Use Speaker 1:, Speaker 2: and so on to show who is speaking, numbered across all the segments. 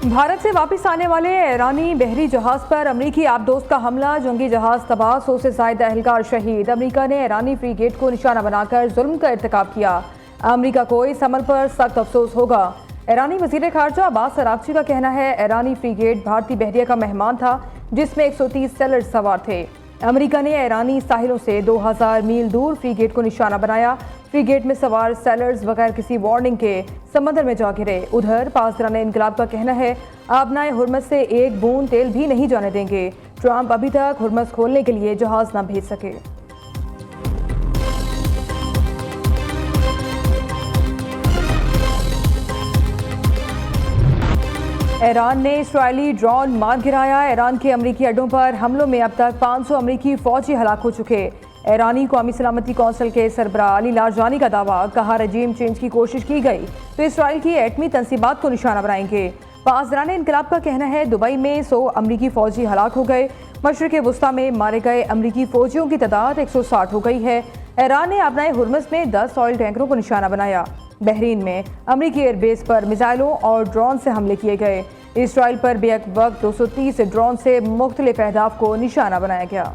Speaker 1: भारत से वापस आने वाले ईरानी बहरी जहाज पर अमरीकी आबदोस्त का हमला, जंगी जहाज तबाह, 100 से ज्यादा एहलकार शहीद। अमरीका ने ईरानी फ्रीगेट को निशाना बनाकर जुल्म का इर्तिकाब किया। अमरीका को इस हमल पर सख्त अफसोस होगा। ईरानी वजीर खारजा अब्बास अरागची का कहना है, ईरानी फ्रीगेट भारतीय बहरिया का मेहमान था जिसमें 130 सेलर्स सवार थे। अमरीका ने ईरानी साहिलों से 2000 मील दूर फ्रीगेट को निशाना बनाया। फ्रीगेट में सवार सेलर्स बगैर किसी वार्निंग के समंदर में जा गिरे। उधर पासदाराने इनकलाब का कहना है, आबनाए हुर्मस से एक बूंद तेल भी नहीं जाने देंगे। ट्रंप अभी तक हुर्मस खोलने के लिए जहाज न भेज सके। ईरान ने इस्राएली ड्रोन मार गिराया। ईरान के अमरीकी अड्डों पर हमलों में अब तक 500 अमरीकी फौजी हलाक हो चुके। ईरानी कौमी सलामती कौंसिल के सरबराह अली लारजानी का दावा, कहा रजीम चेंज की कोशिश की गई तो इसराइल की एटमी तंसीबात को निशाना बनाएंगे। पासदाराने इनकलाब का कहना है, दुबई में 100 अमरीकी फौजी हलाक हो गए। मशरिक़ वुस्ता में मारे गए अमरीकी फौजियों की तादाद 160 हो गई है। ईरान ने आबनाए हुर्मस में 10 ऑयल टैंकरों को निशाना बनाया। बहरीन में अमरीकी एयरबेस पर मिसाइलों और ड्रोन से हमले किए गए। इसराइल पर बेक वक्त 230 ड्रोन से मुख्तलिफ अहदाफ को निशाना बनाया गया।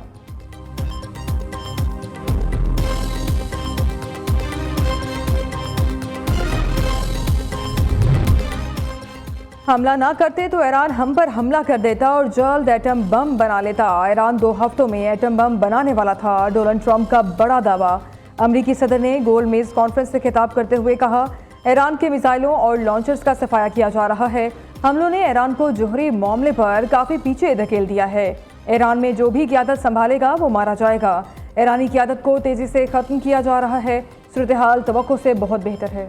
Speaker 1: हमला ना करते तो ईरान हम पर हमला कर देता और जल्द एटम बम बना लेता। ईरान 2 हफ्तों में एटम बम बनाने वाला था, डोनाल्ड ट्रंप का बड़ा दावा। अमरीकी सदर ने गोलमेज कॉन्फ्रेंस से खिताब करते हुए कहा, ईरान के मिसाइलों और लॉन्चर्स का सफाया किया जा रहा है। हमलों ने ईरान को जोहरी मामले पर काफ़ी पीछे धकेल दिया है। ईरान में जो भी क़यादत संभालेगा वो मारा जाएगा। ईरानी क़यादत को तेज़ी से ख़त्म किया जा रहा है। सूरत हाल तवक्को से बहुत बेहतर है।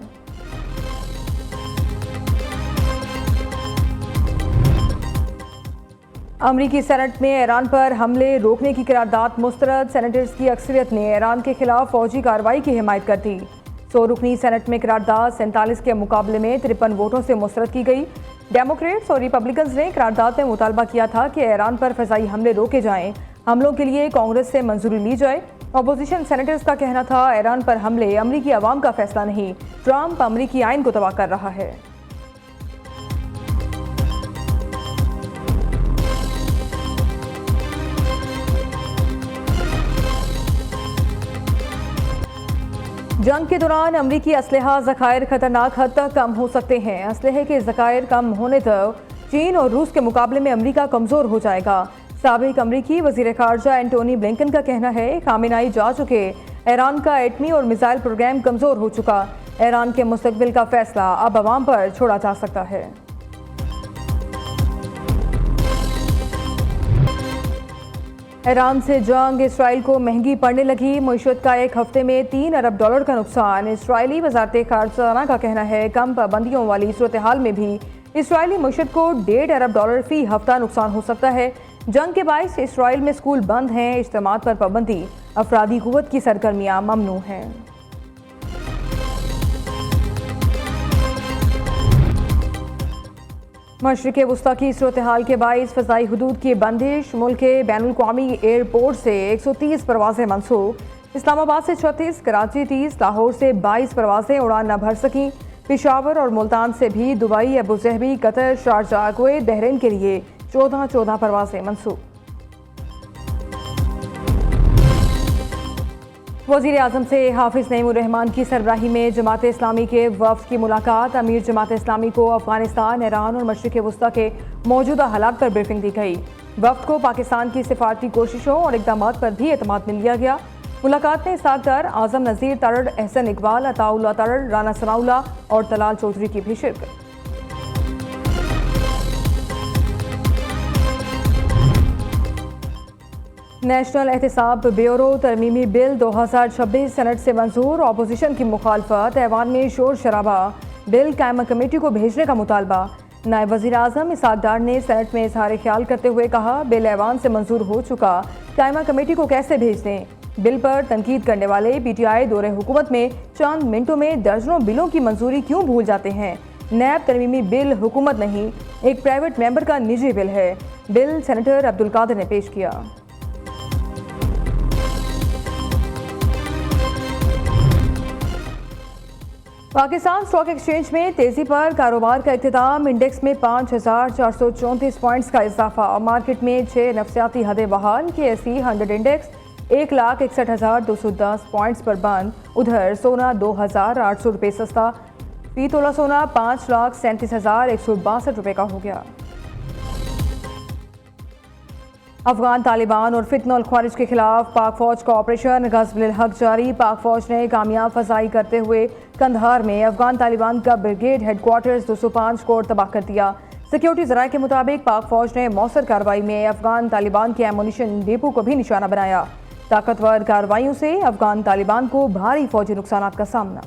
Speaker 1: अमरीकी सेनेट में ईरान पर हमले रोकने की करारदाद मुस्तरद। सेनेटर्स की अक्सरियत ने ईरान के खिलाफ फौजी कार्रवाई की हिमायत कर दी। 100 रुकनी सेनेट में करारदाद 47 के मुकाबले में 53 वोटों से मुस्तरद की गई। डेमोक्रेट्स और रिपब्लिकन्स ने करारदाद में मुतालबा किया था कि ईरान पर फ़िज़ाई हमले रोके जाएं। हमलों के लिए कांग्रेस से मंजूरी ली जाए। अपोजिशन सेनेटर्स का कहना था, ईरान पर हमले अमरीकी अवाम का फैसला नहीं, ट्रंप अमरीकी आइन को तबाह कर रहा है। जंग के दौरान अमरीकी असलहा ज़खायर खतरनाक हद तक कम हो सकते हैं। असलहे के ज़खायर कम होने तक चीन और रूस के मुकाबले में अमरीका कमज़ोर हो जाएगा। साबिक अमरीकी वज़ीर ख़ारजा एंटोनी ब्लिंकन का कहना है, खामेनेई जा चुके, ईरान का एटमी और मिसाइल प्रोग्राम कमज़ोर हो चुका। ईरान के मुस्तक़बिल का फैसला अब अवाम पर छोड़ा जा सकता है। ईरान से जंग इसराइल को महंगी पड़ने लगी। मईशत का एक हफ्ते में $3 अरब का नुकसान। इसराइली वज़ारत ख़ारजा का कहना है, कम पाबंदियों वाली सूरत हाल में भी इसराइली मईशत को $1.5 अरब फ़ी हफ्ता नुकसान हो सकता है। जंग के बायस इसराइल में स्कूल बंद हैं, इज्तिमात पर पाबंदी, अफरादी क़ुव्वत की सरगर्मियाँ ममनू हैं। मशरिक़ वुस्ता की सूरत हाल के बायस फ़ज़ाई हदूद की बंदिश, मुल्क के बैनुल-अक़वामी एयरपोर्ट से 130 परवाज़ें मनसूख। इस्लामाबाद से 36, कराची 30, लाहौर से 22 परवाज़ें उड़ान न भर सकीं। पेशावर और मुल्तान से भी Dubai, Abu Dhabi, Qatar, Sharjah, Kuwait, Bahrain के लिए 14 परवाज़ें मनसूख। वज़ीर आज़म से हाफिज़ नईमुर्रहमान की सरबराही में जमात इस्लामी के वफ़द की मुलाकात। अमीर जमात इस्लामी को अफ़गानिस्तान, ईरान और मशरिक़ वुस्ता के मौजूदा हालात पर ब्रीफिंग दी गई। वफ़द को पाकिस्तान की सिफारती कोशिशों और इक़दामात पर भी एतमाद मिल लिया गया। मुलाकात में इसहाक़ डार, आज़म नज़ीर तरड़, एहसन इकबाल, अताउल्लाह तरड़, राना सनाउल्लाह और तलाल चौधरी की भी शिरकत। नेशनल एहतसाब ब्यूरो तरमीमी बिल 2026 सेनेट से मंजूर। अपोजिशन की मुखालफत, ऐवान में शोर शराबा। बिल कायमा कमेटी को भेजने का मुतालबा। नायब वज़ीर आज़म इसहाक़ डार ने सेनेट में इजहार ख्याल करते हुए कहा, बिल ऐवान से मंजूर हो चुका, कायमा कमेटी को कैसे भेज दें। बिल पर तनकीद करने वाले PTI दौरे हुकूमत में चंद मिनटों में दर्जनों बिलों की मंजूरी क्यों भूल जाते हैं। नैब तरमीमी बिल हुकूमत नहीं, एक प्राइवेट मेंबर का निजी बिल है। बिल सेनेटर अब्दुल कादिर ने पेश किया। पाकिस्तान स्टॉक एक्सचेंज में तेजी पर कारोबार का इख्तिताम। इंडेक्स में 5,434 पॉइंट्स का इजाफा। मार्केट में 6 नफसियाती हदें बहाल। KSE 100 इंडेक्स 1,61,210 पॉइंट्स पर बंद। उधर सोना 2,800 रुपये सस्ता। फी तोला सोना 5,37,162 रुपये का हो गया। अफगान तालिबान और फितनल ख्वारिज के खिलाफ पाक फौज का ऑपरेशन गज़्व-उल हक जारी। पाक फौज ने कामयाब फजाई करते हुए कंधार में अफगान तालिबान का ब्रिगेड हेडक्वार्टर्स 205 को तबाह कर दिया। सिक्योरिटी जराये के मुताबिक पाक फौज ने मौसर कार्रवाई में अफगान तालिबान के एमुनिशन डिपो को भी निशाना बनाया। ताकतवर कार्रवाइयों से अफगान तालिबान को भारी फौजी नुकसान का सामना।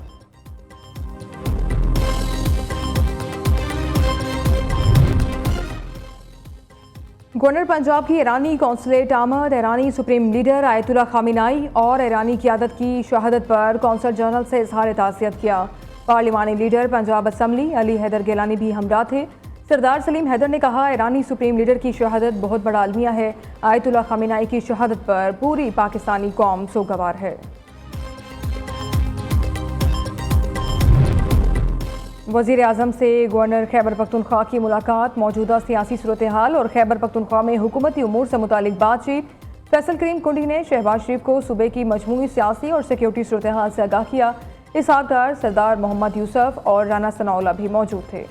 Speaker 1: गवर्नर पंजाब की ईरानी कौंसलेट आमद। ईरानी सुप्रीम लीडर आयतुल्ला खामिनाई और ईरानी क़यादत की शहादत पर कौंसल जनरल से इजहार ताज़ियत किया। पार्लिमानी लीडर पंजाब असम्बली अली हैदर गिलानी भी हमरा थे। सरदार सलीम हैदर ने कहा, ईरानी सुप्रीम लीडर की शहादत बहुत बड़ा अलमिया है। आयतुल्ला खामिनाई की शहादत पर पूरी पाकिस्तानी कौम सोगवार है। वज़ीर आज़म से गवर्नर खैबर पख्तूनख्वा की मुलाकात। मौजूदा सियासी सूरत हाल और खैबर पख्तूनख्वा में हुकूमती उमूर से मुतालिक बातचीत। फैसल करीम कुंडी ने शहबाज शरीफ को सूबे की मजमूई सियासी और सिक्योरिटी सूरत हाल से आगाह किया। इसहाक डार, सरदार मोहम्मद यूसुफ और राना सनाउल्लाह भी मौजूद थे।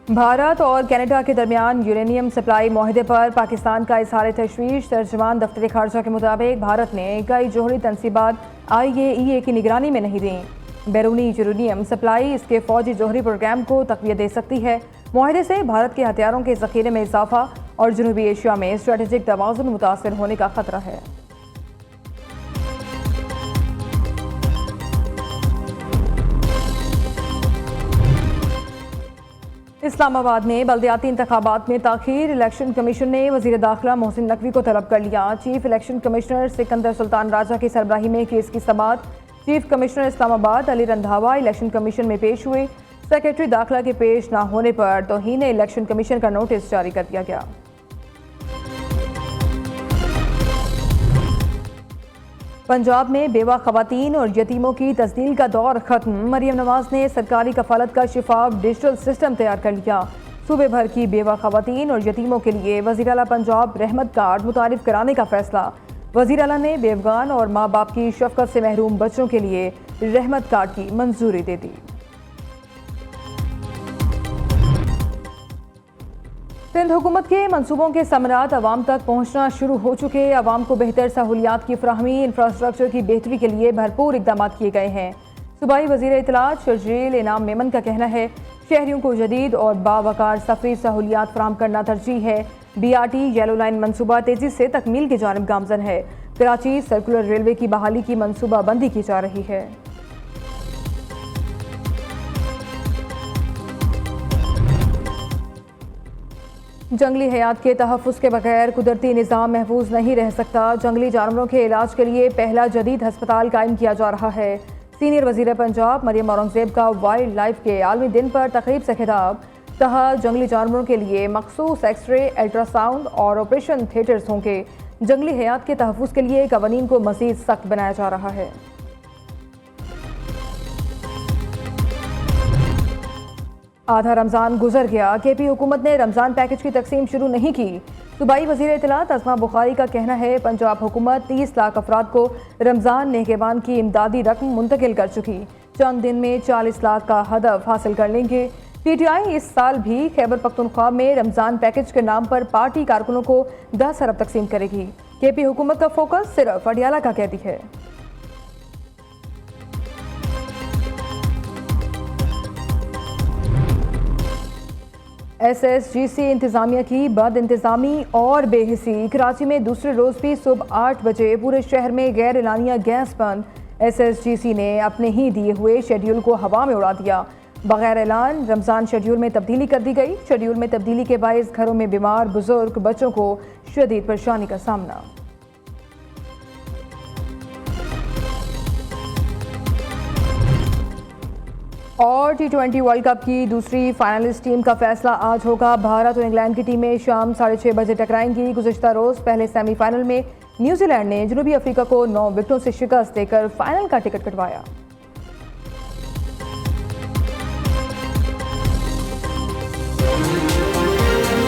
Speaker 1: भारत और कनाडा के दरमियान यूरेनियम सप्लाई मुआहदे पर पाकिस्तान का इजहार तशवीश। तर्जमान दफ्तर खारजा के मुताबिक भारत ने कई जोहरी तनसीबात IAEA की निगरानी में नहीं दी। बैरूनी यूरेनियम सप्लाई इसके फौजी जोहरी प्रोग्राम को तक़वियत दे सकती है। मुआहदे से भारत के हथियारों के ज़ख़ीरे में इजाफा और जनूबी एशिया में स्ट्रेटेजिक तवाज़ुन मुतासर होने का खतरा है। इस्लामाबाद में बल्दियाती इंतखाबात में ताख़ीर। इलेक्शन कमीशन ने वज़ीर दाखिला मोहसिन नकवी को तलब कर लिया। Chief election commissioner Sikandar Sultan Raja की सरबराही में केस की समाअत। Chief commissioner Islamabad Ali Randhawa election commission में पेश हुए। सेक्रेटरी दाखिला के पेश न होने पर तौहीन इलेक्शन कमीशन का नोटिस जारी कर दिया गया। पंजाब में बेवा खवातीन और यतीमों की तस्दील का दौर खत्म। मरियम नवाज ने सरकारी कफालत का शिफाफ डिजिटल सिस्टम तैयार कर लिया। सूबे भर की बेवा खवातीन और यतीमों के लिए वज़ीर आला पंजाब रहमत कार्ड मुतारिफ कराने का फैसला। वज़ीर आला ने बेवगान और माँ बाप की शफकत से महरूम बच्चों के लिए रहमत कार्ड की मंजूरी दे दी। सिंध हुकूमत के मंसूबों के समरात अवाम तक पहुँचना शुरू हो चुके। अवाम को बेहतर सहूलियात की फराहमी, इंफ्रास्ट्रक्चर की बेहतरी के लिए भरपूर इकदाम किए गए हैं। सूबाई वज़ीर इत्तलात शर्जील इनाम मेमन का कहना है, शहरियों को जदीद और बावकार सफरी सहूलियात फराहम करना तरजीह है। BRT येलो लाइन मनसूबा तेज़ी से तकमील की जानिब गामजन है। कराची सर्कुलर रेलवे की बहाली की मनसूबा बंदी की जा रही है। जंगली हयात के तहफ़्फ़ुज़ के बगैर कुदरती निज़ाम महफूज नहीं रह सकता। जंगली जानवरों के इलाज के लिए पहला जदीद हस्पताल कायम किया जा रहा है। सीनियर वज़ीर पंजाब मरियम औरंगज़ेब का वाइल्ड लाइफ के आलमी दिन पर तकरीब से खिताब। कहा, जंगली जानवरों के लिए मखसूस एक्सरे, अल्ट्रासाउंड और ऑपरेशन थिएटर्स होंगे। जंगली हयात के तहफ़्फ़ुज़ के लिए कवानीन को मज़ीद सख्त बनाया जा रहा है। आधा रमज़ान गुजर गया। KP हुकूमत ने रमज़ान पैकेज की तकसीम शुरू नहीं की। सूबाई वज़ीर इत्तलात अज़मा बुखारी का कहना है, पंजाब हुकूमत 30 लाख अफराद को रमज़ान नेहकेबान की इमदादी रकम मुंतकिल कर चुकी। चंद दिन में 40 लाख का हदफ हासिल कर लेंगे। PTI इस साल भी खैबर पख्तूनख्वा में रमज़ान पैकेज के नाम पर पार्टी कारकुनों को 10 अरब तकसीम करेगी। KP हुकूमत का फोकस सिर्फ अडियाला का कैदी है। SSGC इंतज़ामिया की बद इंतज़ामी और बेहिसी। कराची में दूसरे रोज़ भी सुबह 8 बजे पूरे शहर में गैर एलानिया गैस बंद। SSGC ने अपने ही दिए हुए शेड्यूल को हवा में उड़ा दिया। बगैर ऐलान रमज़ान शेड्यूल में तब्दीली कर दी गई। शेड्यूल में तब्दीली के बायस घरों में बीमार बुजुर्ग बच्चों को शदीद परेशानी का सामना। और T20 वर्ल्ड कप की दूसरी फाइनलिस्ट टीम का फैसला आज होगा। भारत और इंग्लैंड की टीमें शाम 6:30 बजे टकराएंगी। गुज़िश्ता रोज़ पहले सेमीफाइनल में न्यूजीलैंड ने जनूबी अफ्रीका को 9 विकेटों से शिकस्त देकर फाइनल का टिकट कटवाया।